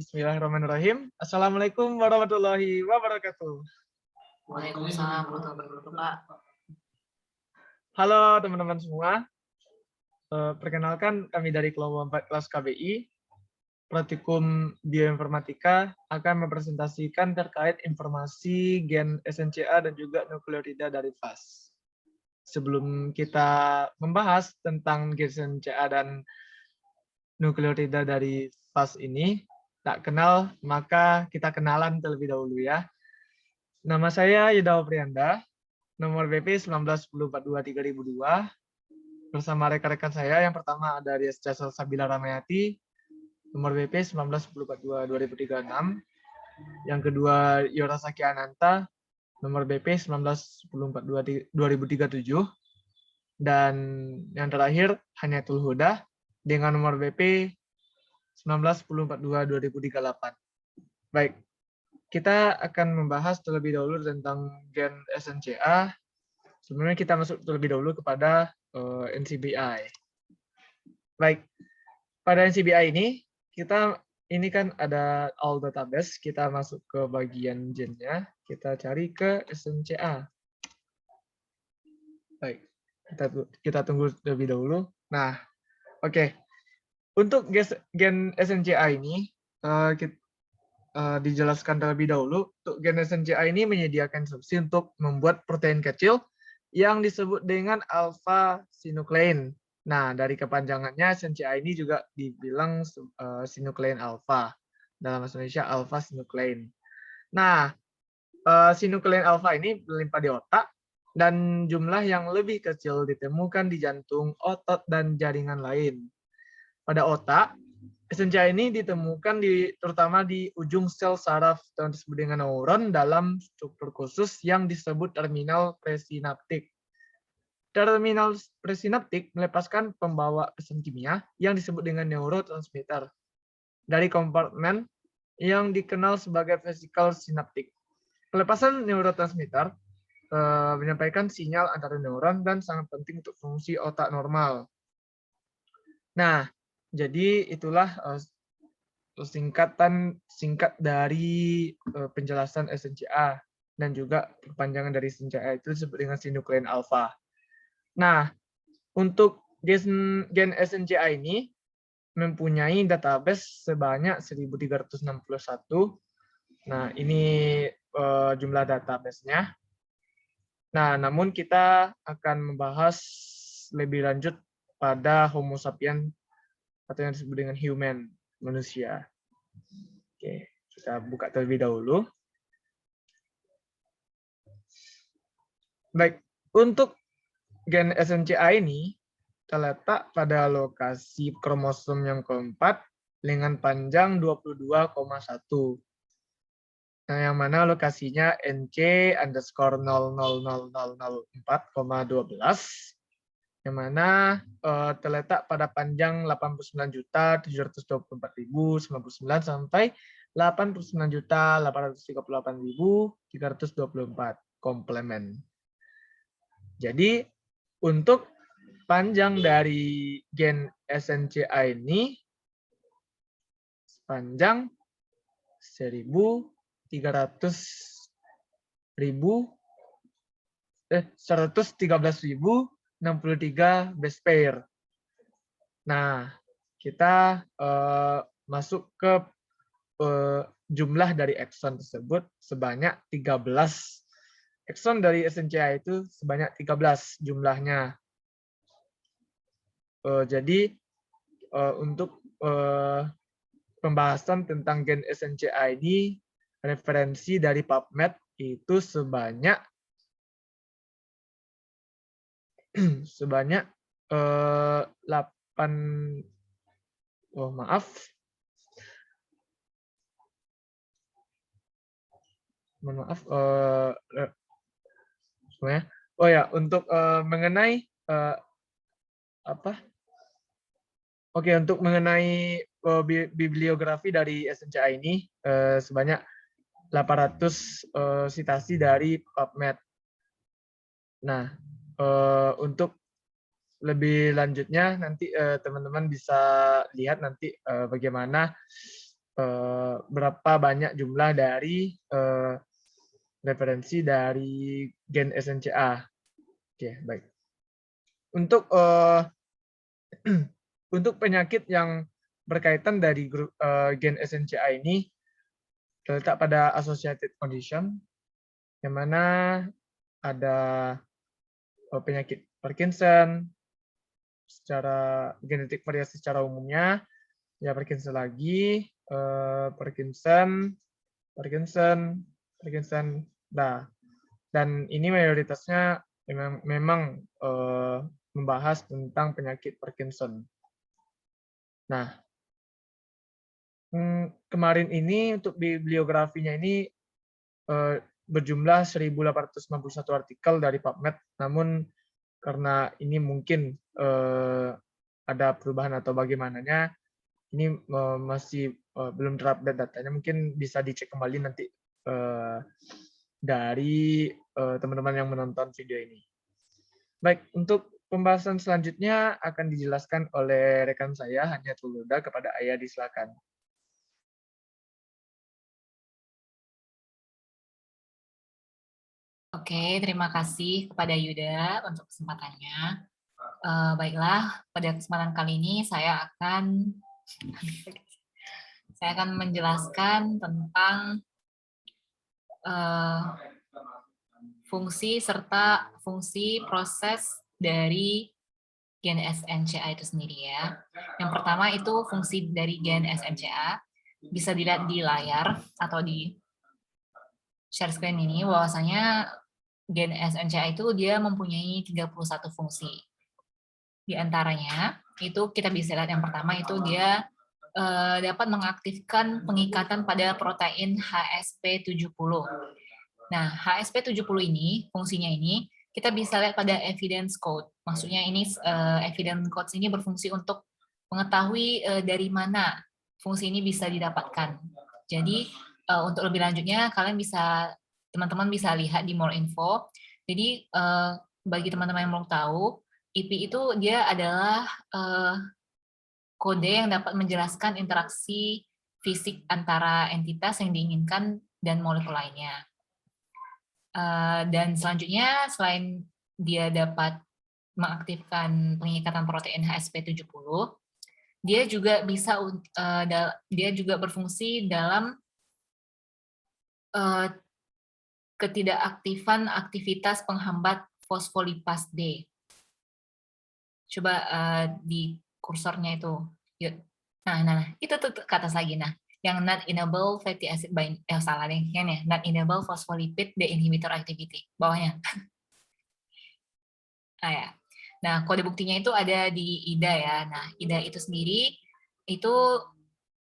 Bismillahirrahmanirrahim. Assalamualaikum warahmatullahi wabarakatuh. Waalaikumsalam warahmatullahi wabarakatuh, Pak. Halo teman-teman semua. Perkenalkan kami dari kelompok 4 kelas KBI. Praktikum Bioinformatika akan mempresentasikan terkait informasi gen SNCA dan juga nukleotida dari FAS. Sebelum kita membahas tentang gen SNCA dan nukleotida dari FAS ini, tak kenal maka kita kenalan terlebih dahulu ya. Nama saya Yudawa Prianda, nomor BP 1910423002. Bersama rekan-rekan saya, yang pertama ada Riesca Sabila Ramayati, nomor BP 1910422036. Yang kedua Yorasaki Ananta, nomor BP 1910422037. Dan yang terakhir Haniatul Huda dengan nomor BP 1910422038. Baik, kita akan membahas terlebih dahulu tentang gen SNCA. Sebenarnya kita masuk terlebih dahulu kepada NCBI. Baik, pada NCBI ini kan ada all database. Kita masuk ke bagian gennya. Kita cari ke SNCA. Baik, kita tunggu terlebih dahulu. Nah, oke. Untuk gen SNCA ini dijelaskan terlebih dahulu. Untuk gen SNCA ini menyediakan instruksi untuk membuat protein kecil yang disebut dengan alpha sinuklein. Nah, dari kepanjangannya SNCA ini juga dibilang sinuklein alpha. Dalam bahasa Indonesia alpha sinuklein. Nah, sinuklein alpha ini berlimpah di otak dan jumlah yang lebih kecil ditemukan di jantung, otot, dan jaringan lain. Pada otak, SNCA ini ditemukan terutama di ujung sel saraf yang disebut dengan neuron dalam struktur khusus yang disebut terminal presinaptik. Terminal presinaptik melepaskan pembawa pesan kimia yang disebut dengan neurotransmitter dari kompartemen yang dikenal sebagai vesikel sinaptik. Pelepasan neurotransmitter menyampaikan sinyal antara neuron dan sangat penting untuk fungsi otak normal. Nah, jadi itulah singkat dari penjelasan SNCA dan juga perpanjangan dari SNCA itu disebut dengan sinuklein alpha. Nah, untuk gen SNCA ini mempunyai database sebanyak 1361. Nah, ini jumlah database-nya. Nah, namun kita akan membahas lebih lanjut pada Homo sapiens atau yang disebut dengan human, manusia. Oke, kita buka terlebih dahulu. Baik, untuk gen SNCA ini terletak pada lokasi kromosom yang keempat dengan panjang 22,1. Nah, yang mana lokasinya NC_000004,12. Yang mana terletak pada panjang 89.724.099 sampai 89.838.324 komplement. Jadi untuk panjang dari gen SNCA ini sepanjang 113.063 base pair. Nah, kita masuk ke jumlah dari ekson tersebut sebanyak 13. Ekson dari SNCA itu sebanyak 13 jumlahnya. Jadi untuk pembahasan tentang gen SNCA ini, referensi dari PubMed itu sebanyak 8. Oh, maaf. Mohon maaf. Semuanya. Oh ya, untuk mengenai Oke, untuk mengenai bibliografi dari SNCA ini sebanyak 800 sitasi dari PubMed. Nah, untuk lebih lanjutnya nanti teman-teman bisa lihat nanti bagaimana berapa banyak jumlah dari referensi dari gen SNCA. Oke, baik. Untuk untuk penyakit yang berkaitan dari grup gen SNCA ini terletak pada associated condition, yang mana ada penyakit Parkinson, secara genetik variasi secara umumnya, ya Parkinson lagi, Parkinson, nah, dan ini mayoritasnya memang membahas tentang penyakit Parkinson. Nah, kemarin ini untuk bibliografinya ini berjumlah 1.891 artikel dari PubMed, namun karena ini mungkin ada perubahan atau bagaimananya, ini masih belum terupdate datanya, mungkin bisa dicek kembali nanti dari teman-teman yang menonton video ini. Baik, untuk pembahasan selanjutnya akan dijelaskan oleh rekan saya, Hanya Tuluda, kepada Ayah, silakan. Oke, terima kasih kepada Yuda untuk kesempatannya. Baiklah, pada kesempatan kali ini saya akan menjelaskan tentang fungsi serta fungsi proses dari gen SNCA itu sendiri ya. Yang pertama itu fungsi dari gen SNCA, bisa dilihat di layar atau di share screen ini, bahwasanya gen SNCA itu dia mempunyai 31 fungsi. Di antaranya, itu kita bisa lihat yang pertama itu dia dapat mengaktifkan pengikatan pada protein HSP70. Nah, HSP70 ini, fungsinya ini, kita bisa lihat pada evidence code. Maksudnya ini evidence code ini berfungsi untuk mengetahui dari mana fungsi ini bisa didapatkan. Jadi, untuk lebih lanjutnya, teman-teman bisa lihat di more info. Jadi, bagi teman-teman yang mau tahu, IP itu dia adalah kode yang dapat menjelaskan interaksi fisik antara entitas yang diinginkan dan molekul lainnya. Dan selanjutnya, selain dia dapat mengaktifkan pengikatan protein HSP70, dia juga berfungsi dalam ketidakaktifan aktivitas penghambat fosfolipase D. Coba di kursornya itu. Nah, itu tuh ke atas lagi. Nah, yang not enable fatty acid binding, salah nih, ya, not enable phospholipid the inhibitor activity, bawahnya. Ya. Nah, kode buktinya itu ada di IDA ya. Nah, IDA itu sendiri itu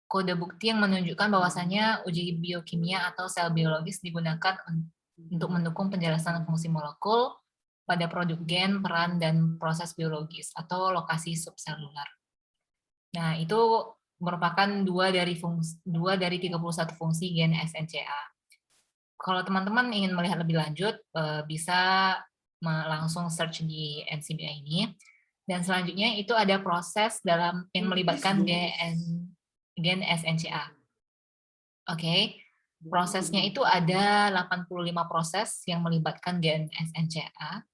kode bukti yang menunjukkan bahwasannya uji biokimia atau sel biologis digunakan untuk mendukung penjelasan fungsi molekul pada produk gen, peran, dan proses biologis atau lokasi subselular. Nah, itu merupakan dua dari 31 fungsi gen SNCA. Kalau teman-teman ingin melihat lebih lanjut, bisa langsung search di NCBI ini. Dan selanjutnya itu ada proses yang melibatkan gen SNCA. Oke, prosesnya itu ada 85 proses yang melibatkan gen SNCA.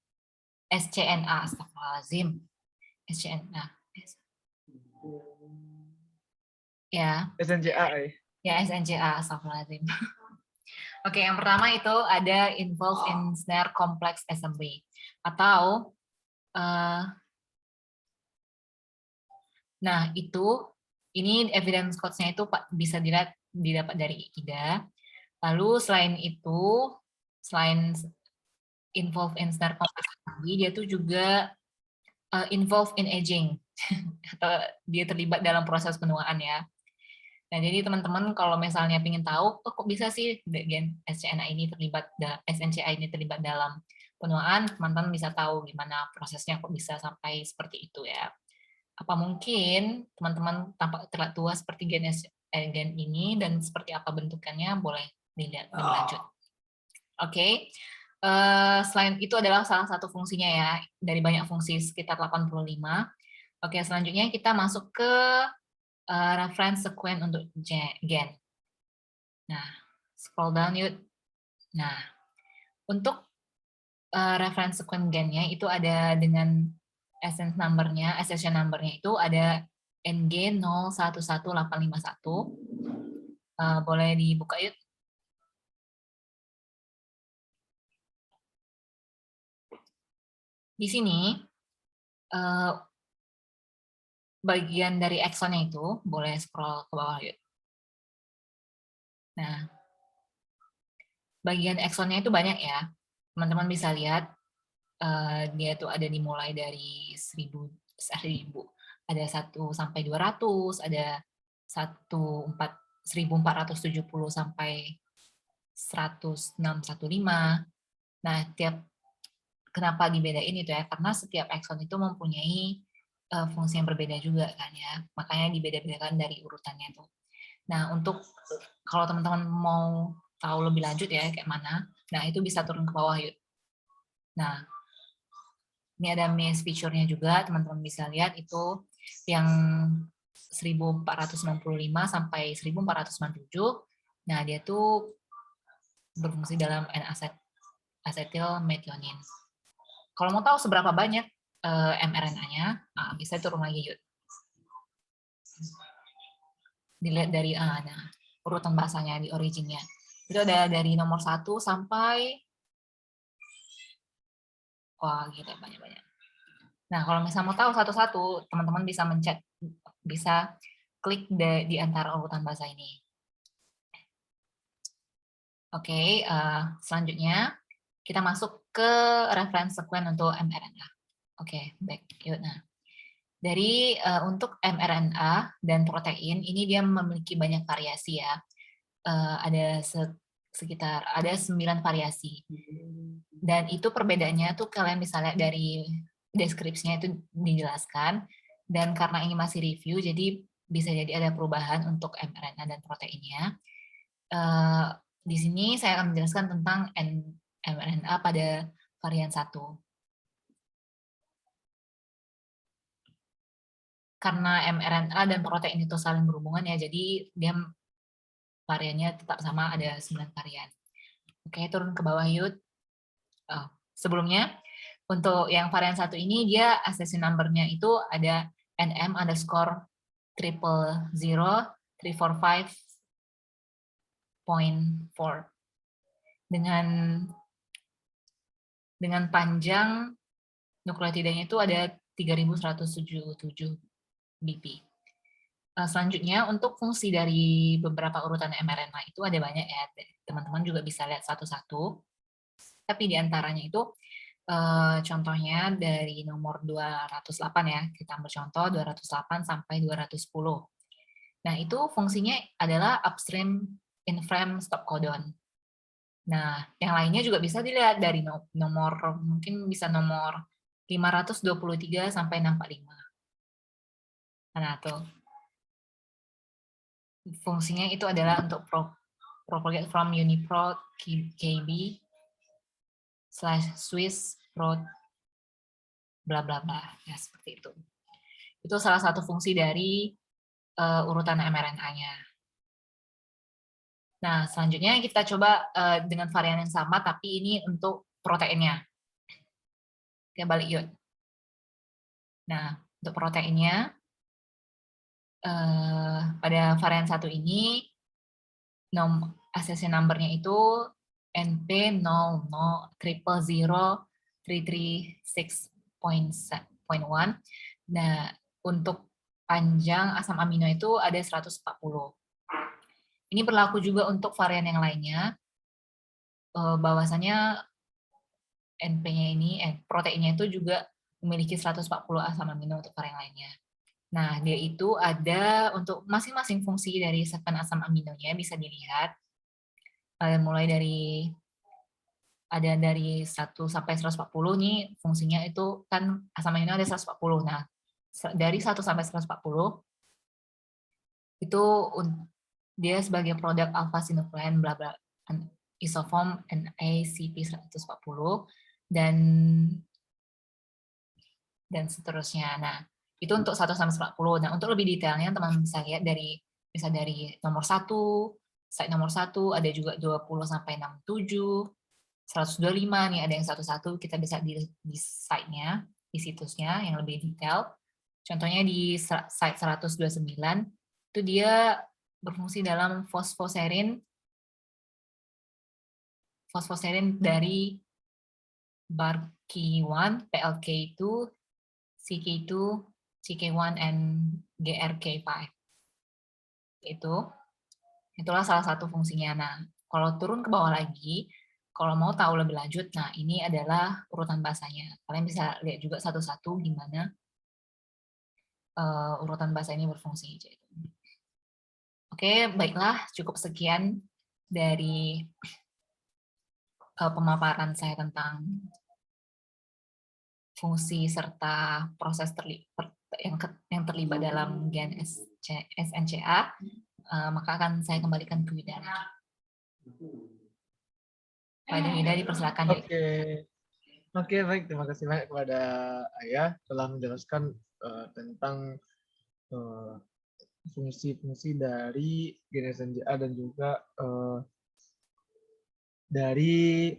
SCNA, astagfirullahaladzim. SCNA. Ya. SNCA. Ya, SNCA, astagfirullahaladzim. Oke, yang pertama itu ada involve in snare complex assembly. Atau, nah itu, ini evidence code-nya itu bisa didapat dari IDA. Lalu selain itu, selain involve in snare complex assembly, dia tuh juga involve in aging. Atau dia terlibat dalam proses penuaan ya. Nah, jadi teman-teman kalau misalnya ingin tahu, kok bisa sih gen SCNA ini SNCA ini terlibat dalam penuaan, teman-teman bisa tahu gimana prosesnya kok bisa sampai seperti itu ya. Apa mungkin teman-teman tampak terlihat tua seperti gen ini dan seperti apa bentukannya, boleh dilihat lebih lanjut. Oke. Selain itu adalah salah satu fungsinya ya, dari banyak fungsi sekitar 85. Oke, selanjutnya kita masuk ke reference sequence untuk gen. Nah, scroll down yuk. Nah, untuk reference sequence gennya itu ada dengan accession number-nya itu ada NG011851. Boleh dibuka yuk. Di sini bagian dari exonnya itu boleh scroll ke bawah yuk. Nah, bagian exonnya itu banyak ya. Teman-teman bisa lihat dia tuh ada dimulai dari 1000, ada 1 sampai 200, ada 1470 sampai 1615. Nah, kenapa dibedain itu ya? Karena setiap exon itu mempunyai fungsi yang berbeda juga kan ya. Makanya dibeda-bedakan dari urutannya tuh. Nah, untuk kalau teman-teman mau tahu lebih lanjut ya kayak mana, nah itu bisa turun ke bawah yuk. Nah, ini ada maze feature-nya juga, teman-teman bisa lihat itu yang 1495 sampai 1497. Nah, dia tuh berfungsi dalam N-acetyl methionine. Kalau mau tahu seberapa banyak mRNA-nya, bisa turun lagi yuk. Dilihat dari urutan bahasanya di originnya. Itu ada dari nomor 1 sampai wah gitu banyak-banyak. Nah, kalau misalnya mau tahu satu-satu, teman-teman bisa bisa klik di antara urutan bahasa ini. Oke, selanjutnya kita masuk ke reference sequence untuk mRNA. Oke, baik. Yuk, nah. Dari untuk mRNA dan protein, ini dia memiliki banyak variasi ya. Ada sekitar 9 variasi. Dan itu perbedaannya tuh kalian bisa lihat dari deskripsinya itu dijelaskan. Dan karena ini masih review, jadi bisa jadi ada perubahan untuk mRNA dan proteinnya. Di sini saya akan menjelaskan tentang mRNA pada varian 1. Karena mRNA dan protein itu saling berhubungan ya, jadi dia variannya tetap sama, ada 9 varian. Oke, turun ke bawah yuk. Sebelumnya, untuk yang varian 1 ini, dia accession number-nya itu ada NM_000345.4 dengan panjang nukleotidanya itu ada 3177 BP. Selanjutnya, untuk fungsi dari beberapa urutan mRNA itu ada banyak ya, teman-teman juga bisa lihat satu-satu. Tapi di antaranya itu, contohnya dari nomor 208 ya, kita ambil contoh 208 sampai 210. Nah, itu fungsinya adalah upstream in-frame stop codon. Nah, yang lainnya juga bisa dilihat dari nomor, mungkin bisa nomor 523 sampai 645. Nah, tuh. Fungsinya itu adalah untuk propagate from UniProt KB /Swiss prot bla bla bla, ya seperti itu. Itu salah satu fungsi dari urutan mRNA-nya. Nah, selanjutnya kita coba dengan varian yang sama, tapi ini untuk proteinnya. Kita balik yuk. Nah, untuk proteinnya, pada varian 1 ini, accession number-nya itu NP00000336.1. Nah, untuk panjang asam amino itu ada 140. Ini berlaku juga untuk varian yang lainnya, bahwasanya NP-nya ini, proteinnya itu juga memiliki 140 asam amino untuk varian lainnya. Nah, dia itu ada untuk masing-masing fungsi dari sekven asam aminonya bisa dilihat. Mulai dari 1 sampai 140 nih fungsinya itu kan asam amino ada 140. Nah, dari 1 sampai 140 itu dia sebagai produk alpha sinuklein bla bla isoform NACP140 dan seterusnya. Nah, itu untuk 1-40. Nah, untuk lebih detailnya teman-teman bisa lihat dari nomor 1, slide nomor 1, ada juga 20-67, 125 nih, ada yang 11, kita bisa di slide-nya, di situsnya yang lebih detail. Contohnya di slide 129, itu dia berfungsi dalam fosfoserin dari BARK1, PLK2, CK2, CK1, and GRK5. Itulah salah satu fungsinya. Nah, kalau turun ke bawah lagi, kalau mau tahu lebih lanjut, nah ini adalah urutan bahasanya. Kalian bisa lihat juga satu-satu gimana urutan bahasa ini berfungsi. Oke, baiklah, cukup sekian dari pemaparan saya tentang fungsi serta proses yang terlibat dalam gen SNCA. Maka akan saya kembalikan ke Wida. Pak Wida, dipersilakan. Oke, baik. Terima kasih banyak kepada Ayah telah menjelaskan tentang fungsi-fungsi dari gen SNCA dan juga dari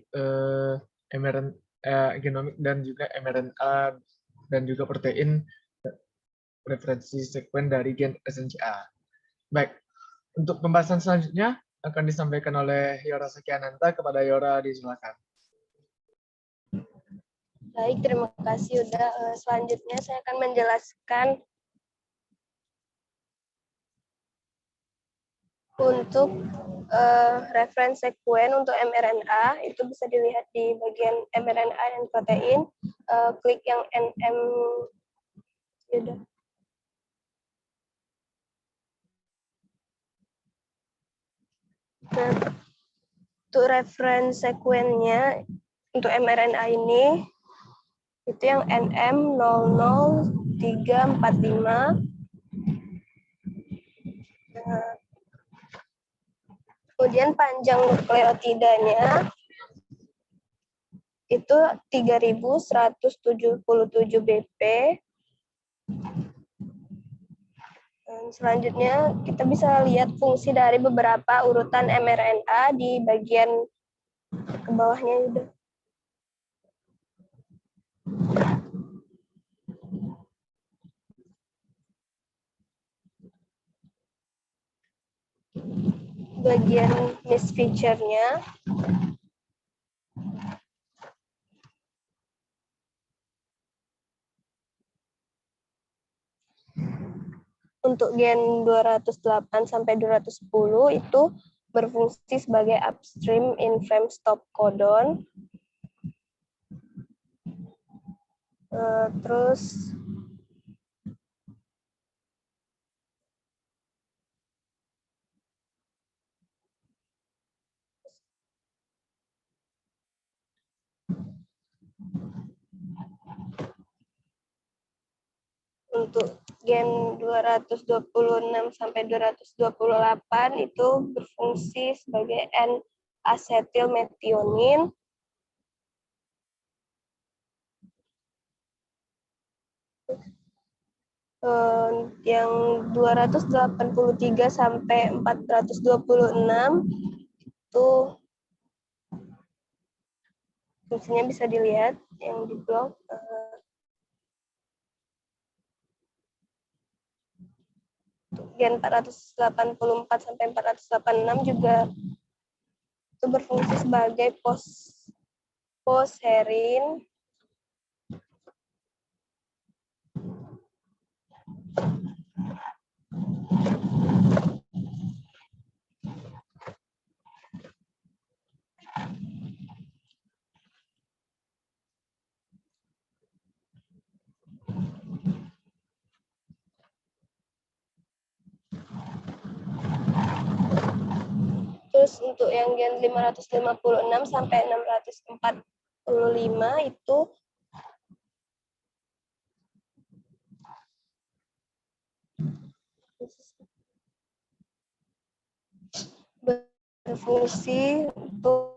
genomik dan juga mRNA dan juga protein referensi sekuen dari gen SNCA. Baik, untuk pembahasan selanjutnya akan disampaikan oleh Yora Sekiananta. Kepada Yora, disilakan. Baik, terima kasih Yuda. Selanjutnya saya akan menjelaskan untuk reference sekuen untuk mRNA. Itu bisa dilihat di bagian mRNA dan protein. Klik yang NM, Yuda. Nah, untuk reference sekuennya untuk mRNA ini, itu yang NM00345. Kemudian panjang nukleotidanya itu 3177 BP. Dan selanjutnya kita bisa lihat fungsi dari beberapa urutan mRNA di bagian ke bawahnya udah. Bagian misfeature-nya untuk gen 208 sampai 210 itu berfungsi sebagai upstream in frame stop codon. Terus untuk gen 226 sampai 228 itu berfungsi sebagai N-asetil metionin. Yang 283 sampai 426 itu fungsinya bisa dilihat yang di blok. Gen 484 sampai 486 juga itu berfungsi sebagai posherin. Terus untuk yang gen 556 sampai 645 itu berfungsi untuk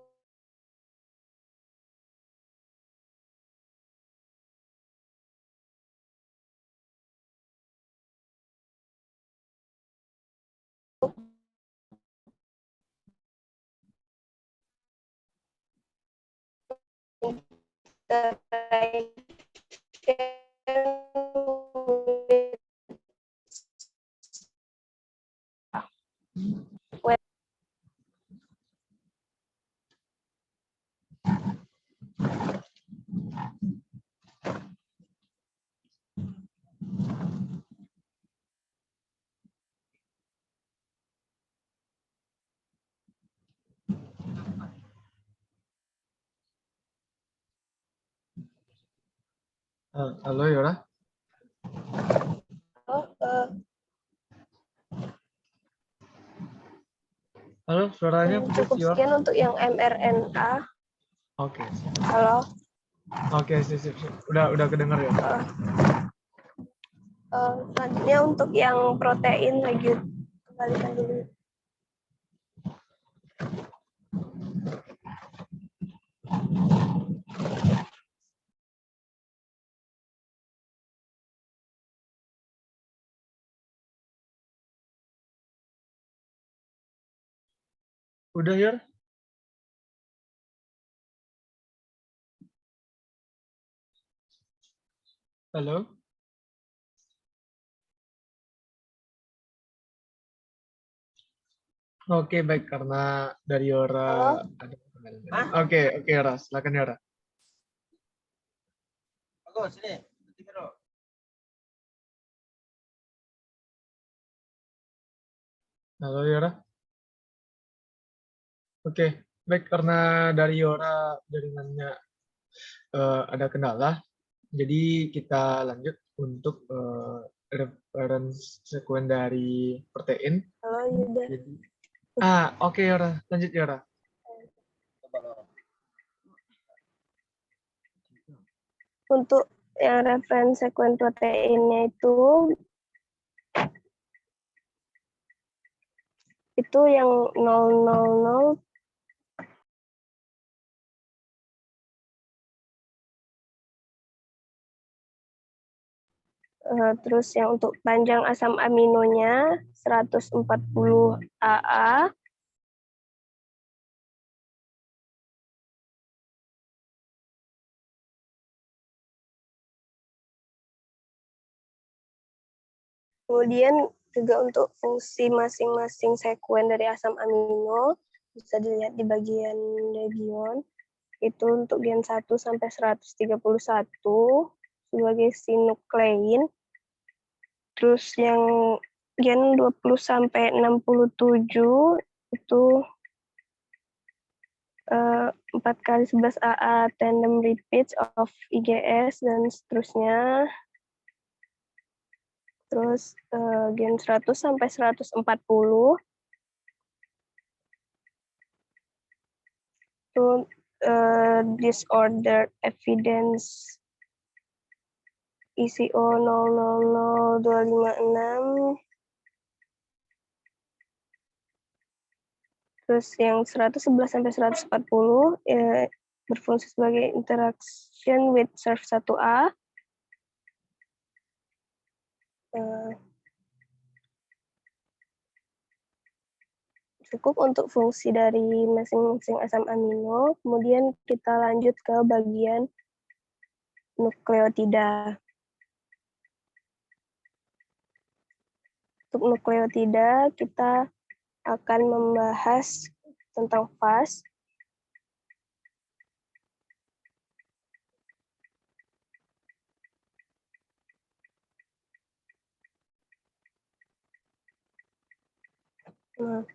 Halo Yora. Halo, suaranya putus Cukup Yor. sekian untuk yang mRNA. Oke. Halo. Oke, sip. Udah kedengar ya. Selanjutnya untuk yang protein lagi kembalikan dulu. Udah Yor. Halo. Oke, baik karena dari Yora Halo. ada pertanyaan. Oke, Yora, silakan Yora. Halo Yora. Oke, baik karena dari Yora jaringannya ada kendala, jadi kita lanjut untuk reference sekuen dari protein. Halo Yuda. Jadi, oke Yora, lanjut Yora. Untuk yang referensi sekuen proteinnya itu yang 000 terus yang untuk panjang asam aminonya 140 AA. Kemudian juga untuk fungsi masing-masing sekuen dari asam amino bisa dilihat di bagian region. Itu untuk gen 1 sampai 131 sebagai sinuklein. Terus yang gen 20 sampai 67 itu 4 kali 11 AA tandem repeats of IgS dan seterusnya. Terus gen 100 sampai 140 itu disordered evidence ICO 000256. Terus yang 111 sampai 140 berfungsi sebagai interaction with SERV1A. Cukup untuk fungsi dari masing-masing asam amino. Kemudian kita lanjut ke bagian nukleotida. Untuk nukleotida kita akan membahas tentang fas. Nah,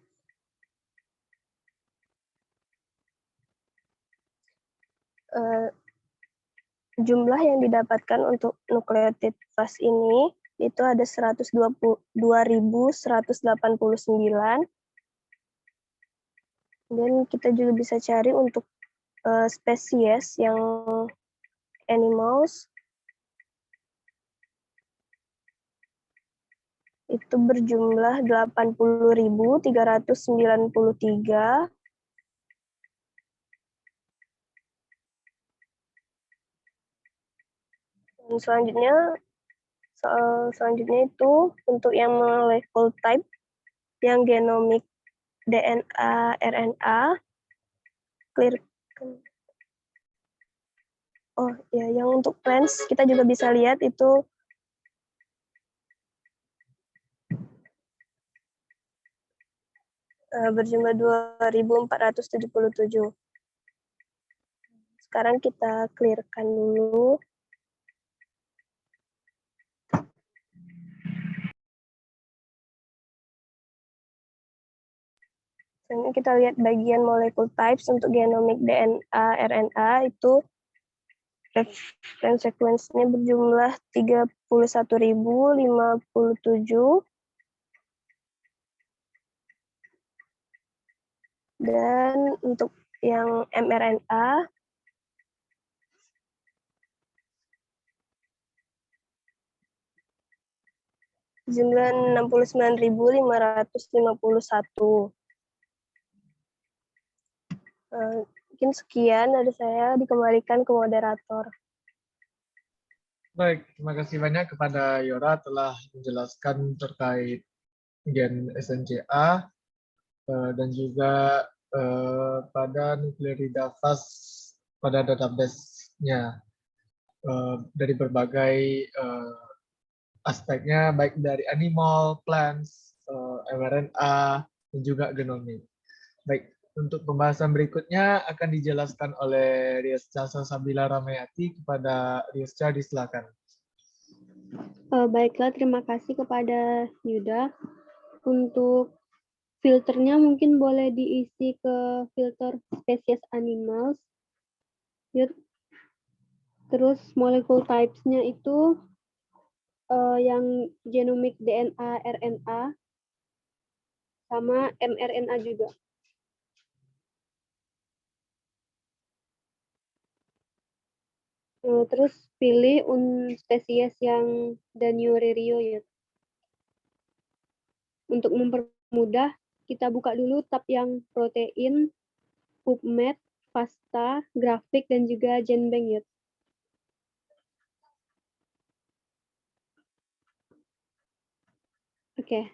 jumlah yang didapatkan untuk nukleotid fas ini itu ada 122.189. Dan kita juga bisa cari untuk spesies yang animals itu berjumlah 80.393. Dan selanjutnya itu untuk yang level type yang genomik DNA, RNA, clear. Oh ya, yang untuk plants kita juga bisa lihat itu berjumlah 2.477. Sekarang kita clearkan dulu. Selanjutnya kita lihat bagian molecule types untuk genomic DNA, RNA itu reference sequence-nya berjumlah 31.057. Dan untuk yang mRNA jumlah 69.551. Mungkin sekian dari saya, dikembalikan ke moderator. Baik, terima kasih banyak kepada Yora telah menjelaskan terkait gen SNCA dan juga pada nuklearida fast pada database-nya dari berbagai aspeknya, baik dari animal, plants, mRNA, dan juga genomik. Baik, untuk pembahasan berikutnya akan dijelaskan oleh Riesca Salsabila Ramayati. Kepada Riesca, disilakan. Baiklah, terima kasih kepada Yuda. Untuk filternya mungkin boleh diisi ke filter spesies animals. Terus molecule types-nya itu yang genomic DNA, RNA, sama mRNA juga. Terus pilih spesies yang Danio-Rerio ya. Untuk mempermudah, kita buka dulu tab yang protein, PubMed, FASTA, grafik, dan juga GenBank ya. Oke.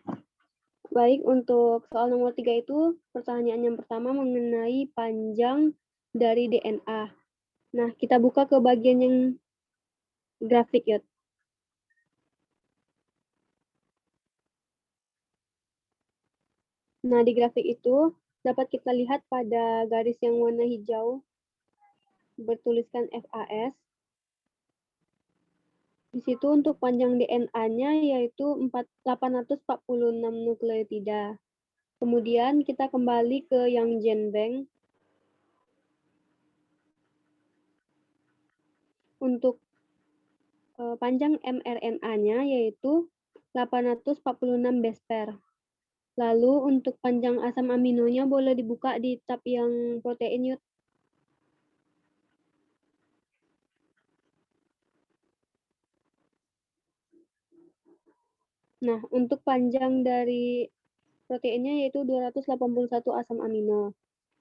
Baik, untuk soal nomor 3 itu, pertanyaan yang pertama mengenai panjang dari DNA. Nah, kita buka ke bagian yang grafik ya. Nah, di grafik itu dapat kita lihat pada garis yang warna hijau bertuliskan FAS. Di situ untuk panjang DNA-nya yaitu 846 nukleotida. Kemudian kita kembali ke yang GenBank. Untuk panjang mRNA-nya yaitu 846 base pair. Lalu untuk panjang asam aminonya boleh dibuka di tab yang protein yuk. Nah, untuk panjang dari proteinnya yaitu 281 asam amino.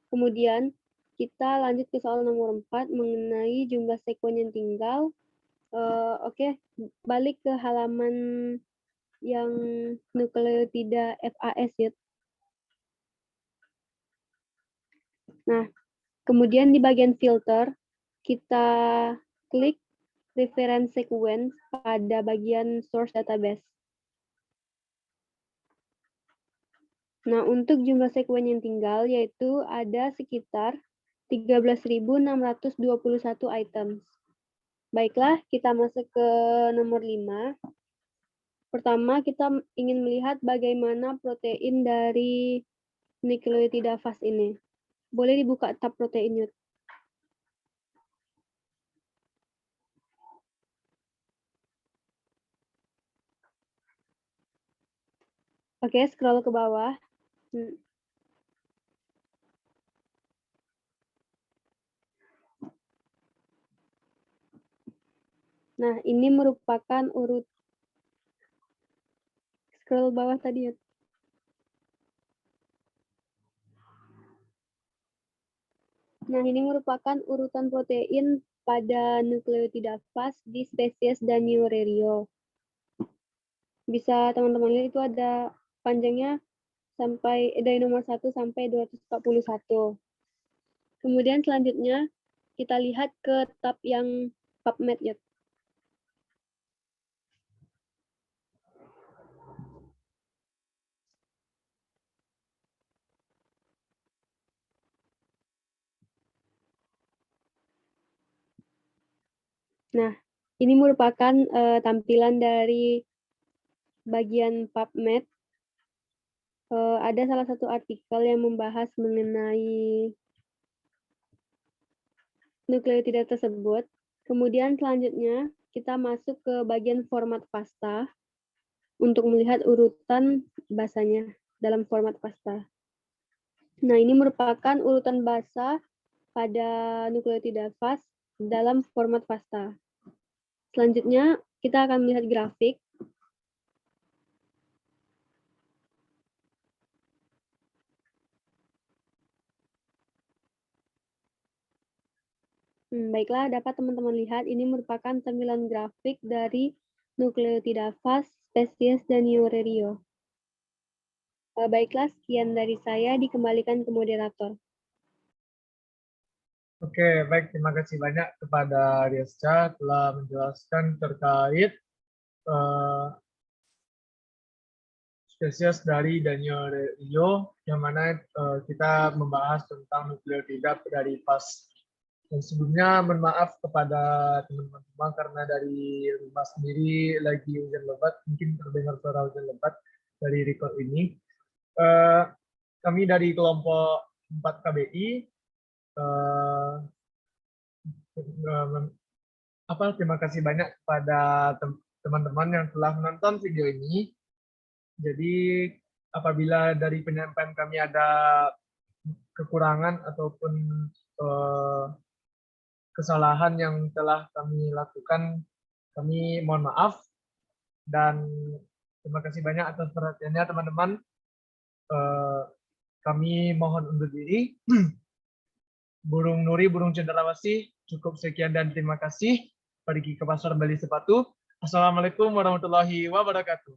Kemudian kita lanjut ke soal nomor 4 mengenai jumlah sekuen yang tinggal. Oke, balik ke halaman yang nukleotida FAS ya. Nah, kemudian di bagian filter kita klik reference sequence pada bagian source database. Nah, untuk jumlah sekuen yang tinggal yaitu ada sekitar 13.621 items. Baiklah, kita masuk ke nomor 5. Pertama, kita ingin melihat bagaimana protein dari nukleotida fast ini. Boleh dibuka tab protein yuk. Oke, scroll ke bawah. Nah, ini merupakan scroll bawah tadi ya. Nah, ini merupakan urutan protein pada nukleotida fast di spesies Danio-Rerio. Bisa teman-teman lihat itu ada panjangnya dari nomor 1 sampai 241. Kemudian selanjutnya kita lihat ke tab yang PubMed ya. Nah, ini merupakan tampilan dari bagian PubMed. Ada salah satu artikel yang membahas mengenai nukleotida tersebut. Kemudian selanjutnya kita masuk ke bagian format FASTA untuk melihat urutan basanya dalam format FASTA. Nah, ini merupakan urutan basa pada nukleotida fas dalam format FASTA. Selanjutnya kita akan melihat grafik. Baiklah, dapat teman-teman lihat ini merupakan tampilan grafik dari nukleotida fas spesies Daniorerio. Baiklah, sekian dari saya, dikembalikan ke moderator. Oke, baik. Terima kasih banyak kepada Riesca telah menjelaskan terkait spesies dari Daniorerio, yang mana kita membahas tentang nukleotida dari fas. Dan sebelumnya mohon maaf kepada teman-teman semua karena dari rumah sendiri lagi hujan lebat, mungkin terdengar suara hujan lebat dari record ini. Kami dari kelompok 4 KBI terima kasih banyak kepada teman-teman yang telah menonton video ini. Jadi apabila dari penyampaian kami ada kekurangan ataupun kesalahan yang telah kami lakukan, kami mohon maaf dan terima kasih banyak atas perhatiannya teman-teman. Kami mohon undur diri. Burung Nuri, burung cenderawasih, cukup sekian dan terima kasih. Pergi ke pasar beli sepatu. Assalamualaikum warahmatullahi wabarakatuh.